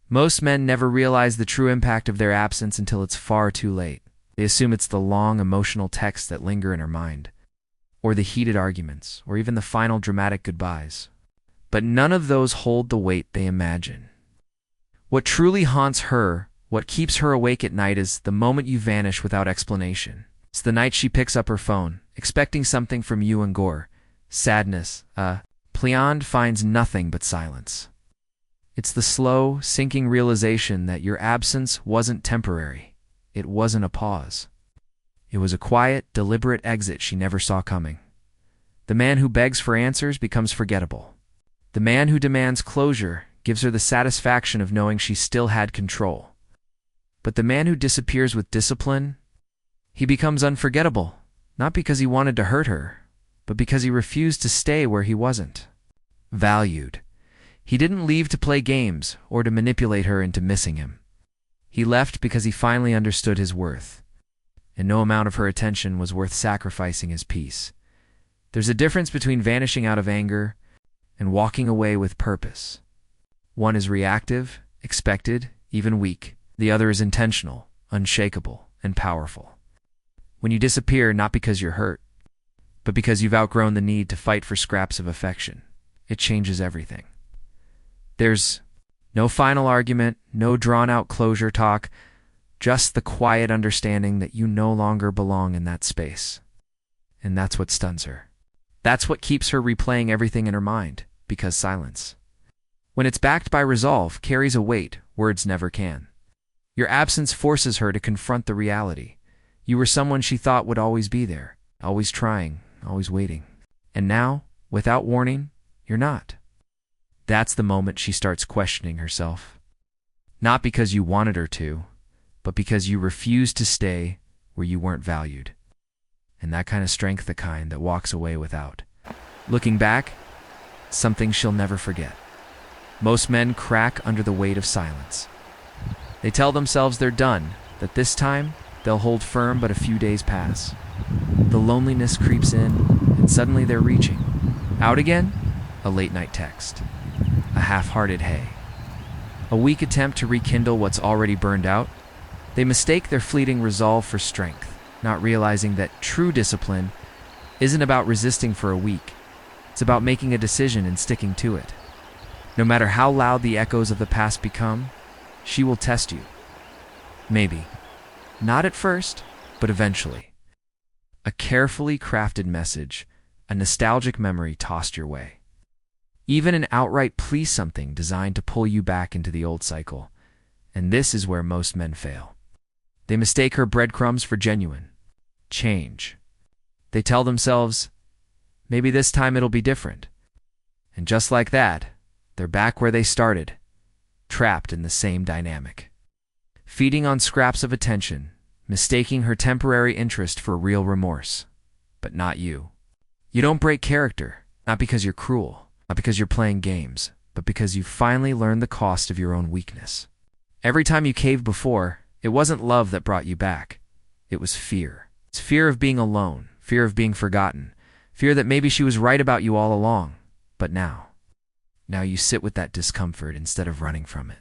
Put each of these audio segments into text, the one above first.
Most men never realize the true impact of their absence until it's far too late. They assume it's the long, emotional texts that linger in her mind, or the heated arguments, or even the final dramatic goodbyes. But none of those hold the weight they imagine. What truly haunts her, what keeps her awake at night, is the moment you vanish without explanation. It's the night she picks up her phone, expecting something from you and Gore. Sadness, Pliand finds nothing but silence. It's the slow, sinking realization that your absence wasn't temporary. It wasn't a pause. It was a quiet, deliberate exit she never saw coming. The man who begs for answers becomes forgettable. The man who demands closure gives her the satisfaction of knowing she still had control. But the man who disappears with discipline, he becomes unforgettable, not because he wanted to hurt her, but because he refused to stay where he wasn't valued. He didn't leave to play games or to manipulate her into missing him. He left because he finally understood his worth, and no amount of her attention was worth sacrificing his peace. There's a difference between vanishing out of anger and walking away with purpose. One is reactive, expected, even weak. The other is intentional, unshakable, and powerful. When you disappear, not because you're hurt, but because you've outgrown the need to fight for scraps of affection, it changes everything. There's no final argument, no drawn-out closure talk, just the quiet understanding that you no longer belong in that space. And that's what stuns her. That's what keeps her replaying everything in her mind, because silence, when it's backed by resolve, carries a weight words never can. Your absence forces her to confront the reality. You were someone she thought would always be there, always trying, always waiting. And now, without warning, you're not. That's the moment she starts questioning herself. Not because you wanted her to, but because you refused to stay where you weren't valued. And that kind of strength, the kind that walks away without looking back, something she'll never forget. Most men crack under the weight of silence. They tell themselves they're done, that this time they'll hold firm, but a few days pass. The loneliness creeps in, and suddenly they're reaching. Out again? A late-night text. A half-hearted hey. A weak attempt to rekindle what's already burned out. They mistake their fleeting resolve for strength, not realizing that true discipline isn't about resisting for a week. It's about making a decision and sticking to it. No matter how loud the echoes of the past become, she will test you. Maybe. Not at first, but eventually. A carefully crafted message, a nostalgic memory tossed your way. Even an outright please something designed to pull you back into the old cycle. And this is where most men fail. They mistake her breadcrumbs for genuine change. They tell themselves, maybe this time it'll be different. And just like that, they're back where they started, trapped in the same dynamic. Feeding on scraps of attention, mistaking her temporary interest for real remorse. But not you. You don't break character, not because you're cruel, not because you're playing games, but because you finally learned the cost of your own weakness. Every time you caved before, it wasn't love that brought you back. It was fear. It's fear of being alone, fear of being forgotten, fear that maybe she was right about you all along. But now you sit with that discomfort instead of running from it.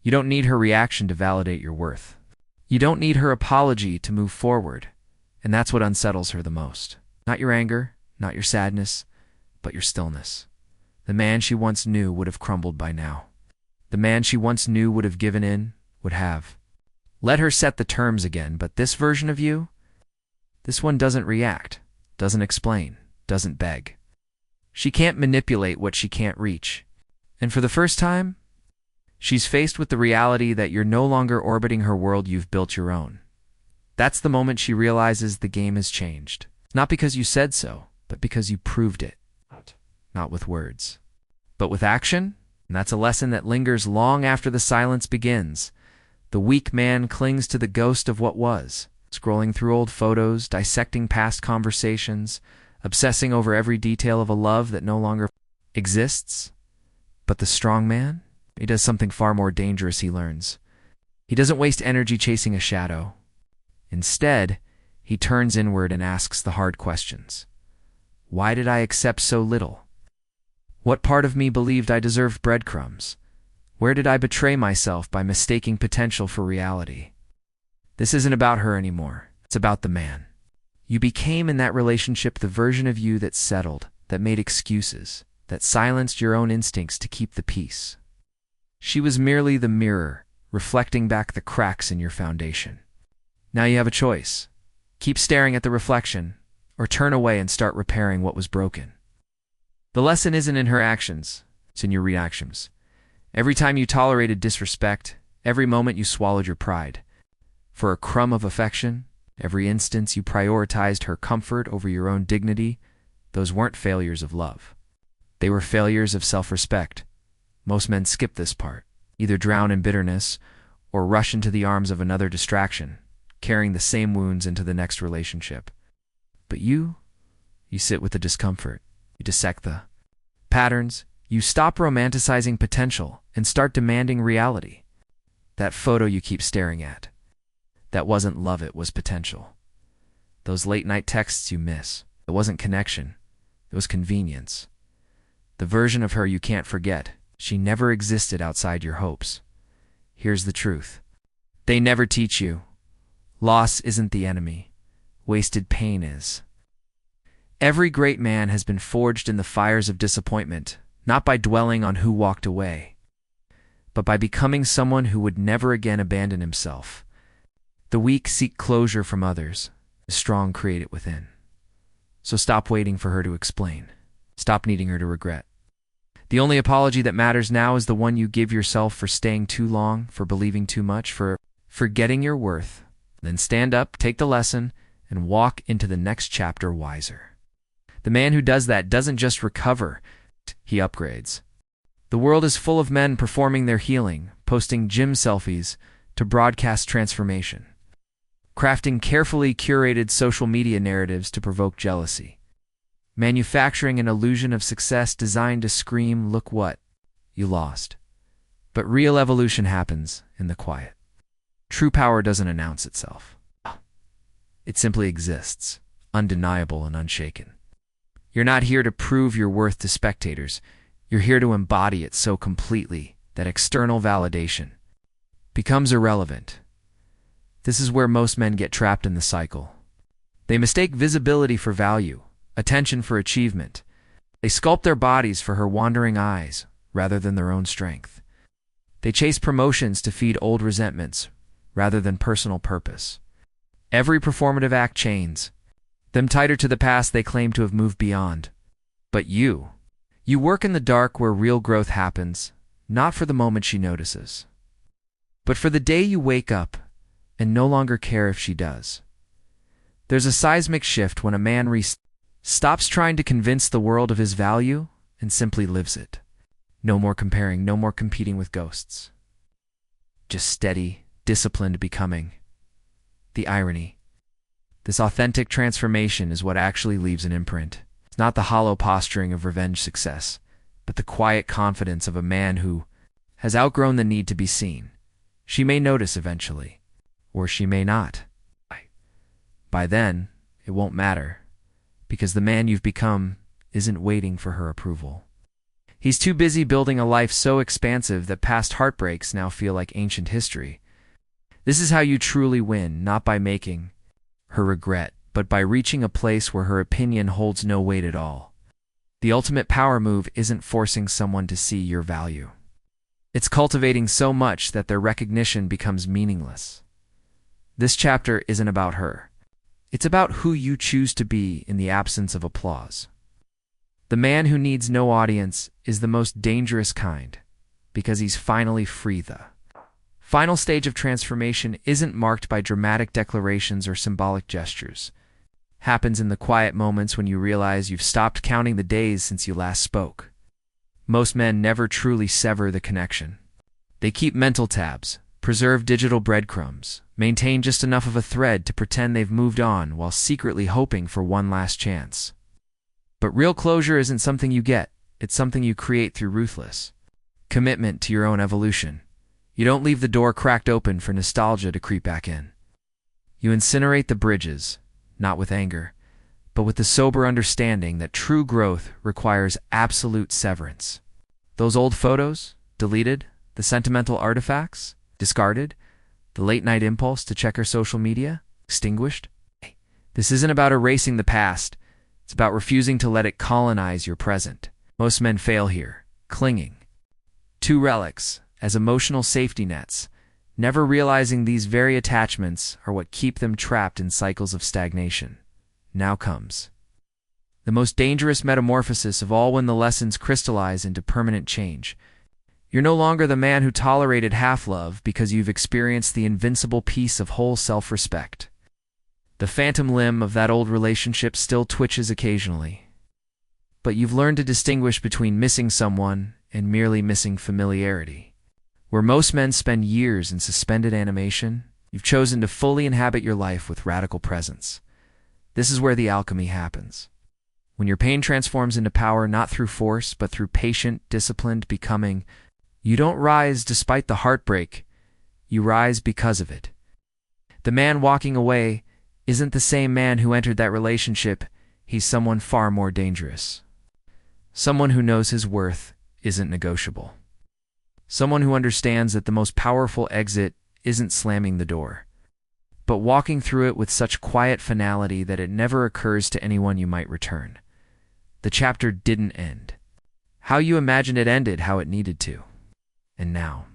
You don't need her reaction to validate your worth. You don't need her apology to move forward. And that's what unsettles her the most. Not your anger, not your sadness, but your stillness. The man she once knew would have crumbled by now. The man she once knew would have given in, would have. Let her set the terms again, but this version of you, this one doesn't react, doesn't explain, doesn't beg. She can't manipulate what she can't reach. And for the first time, she's faced with the reality that you're no longer orbiting her world, you've built your own. That's the moment she realizes the game has changed. Not because you said so, but because you proved it. Not with words, but with action. And that's a lesson that lingers long after the silence begins. The weak man clings to the ghost of what was, scrolling through old photos, dissecting past conversations, obsessing over every detail of a love that no longer exists. But the strong man, he does something far more dangerous, he learns. He doesn't waste energy chasing a shadow. Instead, he turns inward and asks the hard questions. Why did I accept so little? What part of me believed I deserved breadcrumbs? Where did I betray myself by mistaking potential for reality? This isn't about her anymore. It's about the man. You became in that relationship the version of you that settled, that made excuses, that silenced your own instincts to keep the peace. She was merely the mirror, reflecting back the cracks in your foundation. Now you have a choice. Keep staring at the reflection, or turn away and start repairing what was broken. The lesson isn't in her actions, it's in your reactions. Every time you tolerated disrespect, every moment you swallowed your pride. For a crumb of affection, every instance you prioritized her comfort over your own dignity, those weren't failures of love. They were failures of self-respect. Most men skip this part, either drown in bitterness or rush into the arms of another distraction, carrying the same wounds into the next relationship. But you sit with the discomfort. You dissect the patterns. You stop romanticizing potential and start demanding reality. That photo you keep staring at, that wasn't love, it was potential. Those late-night texts you miss, it wasn't connection, it was convenience. The version of her you can't forget, she never existed outside your hopes. Here's the truth. They never teach you. Loss isn't the enemy. Wasted pain is. Every great man has been forged in the fires of disappointment, not by dwelling on who walked away, but by becoming someone who would never again abandon himself. The weak seek closure from others, the strong create it within. So stop waiting for her to explain. Stop needing her to regret. The only apology that matters now is the one you give yourself for staying too long, for believing too much, for forgetting your worth. Then stand up, take the lesson, and walk into the next chapter wiser. The man who does that doesn't just recover, he upgrades. The world is full of men performing their healing, posting gym selfies to broadcast transformation, crafting carefully curated social media narratives to provoke jealousy, manufacturing an illusion of success designed to scream, "Look what you lost." But real evolution happens in the quiet. True power doesn't announce itself. It simply exists, undeniable and unshaken. You're not here to prove your worth to spectators. You're here to embody it so completely that external validation becomes irrelevant. This is where most men get trapped in the cycle. They mistake visibility for value, attention for achievement. They sculpt their bodies for her wandering eyes rather than their own strength. They chase promotions to feed old resentments rather than personal purpose. Every performative act chains them tighter to the past they claim to have moved beyond. But you work in the dark where real growth happens, not for the moment she notices, but for the day you wake up and no longer care if she does. There's a seismic shift when a man stops trying to convince the world of his value and simply lives it. No more comparing, no more competing with ghosts. Just steady, disciplined becoming. The irony. This authentic transformation is what actually leaves an imprint. It's not the hollow posturing of revenge success, but the quiet confidence of a man who has outgrown the need to be seen. She may notice eventually, or she may not. By then, it won't matter, because the man you've become isn't waiting for her approval. He's too busy building a life so expansive that past heartbreaks now feel like ancient history. This is how you truly win, not by making her regret, but by reaching a place where her opinion holds no weight at all. The ultimate power move isn't forcing someone to see your value. It's cultivating so much that their recognition becomes meaningless. This chapter isn't about her. It's about who you choose to be in the absence of applause. The man who needs no audience is the most dangerous kind, because he's finally free. The final stage of transformation isn't marked by dramatic declarations or symbolic gestures. Happens in the quiet moments when you realize you've stopped counting the days since you last spoke. Most men never truly sever the connection. They keep mental tabs, preserve digital breadcrumbs, maintain just enough of a thread to pretend they've moved on while secretly hoping for one last chance. But real closure isn't something you get, it's something you create through ruthless commitment to your own evolution. You don't leave the door cracked open for nostalgia to creep back in. You incinerate the bridges, not with anger, but with the sober understanding that true growth requires absolute severance. Those old photos, deleted, The sentimental artifacts? Discarded? The late-night impulse to check her social media? Extinguished? This isn't about erasing the past. It's about refusing to let it colonize your present. Most men fail here, clinging to relics as emotional safety nets, never realizing these very attachments are what keep them trapped in cycles of stagnation. Now comes the most dangerous metamorphosis of all, when the lessons crystallize into permanent change. You're no longer the man who tolerated half-love because you've experienced the invincible peace of whole self-respect. The phantom limb of that old relationship still twitches occasionally, but you've learned to distinguish between missing someone and merely missing familiarity. Where most men spend years in suspended animation, you've chosen to fully inhabit your life with radical presence. This is where the alchemy happens. When your pain transforms into power, not through force, but through patient, disciplined becoming, you don't rise despite the heartbreak, you rise because of it. The man walking away isn't the same man who entered that relationship. He's someone far more dangerous. Someone who knows his worth isn't negotiable. Someone who understands that the most powerful exit isn't slamming the door, but walking through it with such quiet finality that it never occurs to anyone you might return. The chapter didn't end how you imagined it ended, how it needed to. And now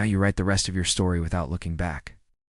you write the rest of your story without looking back.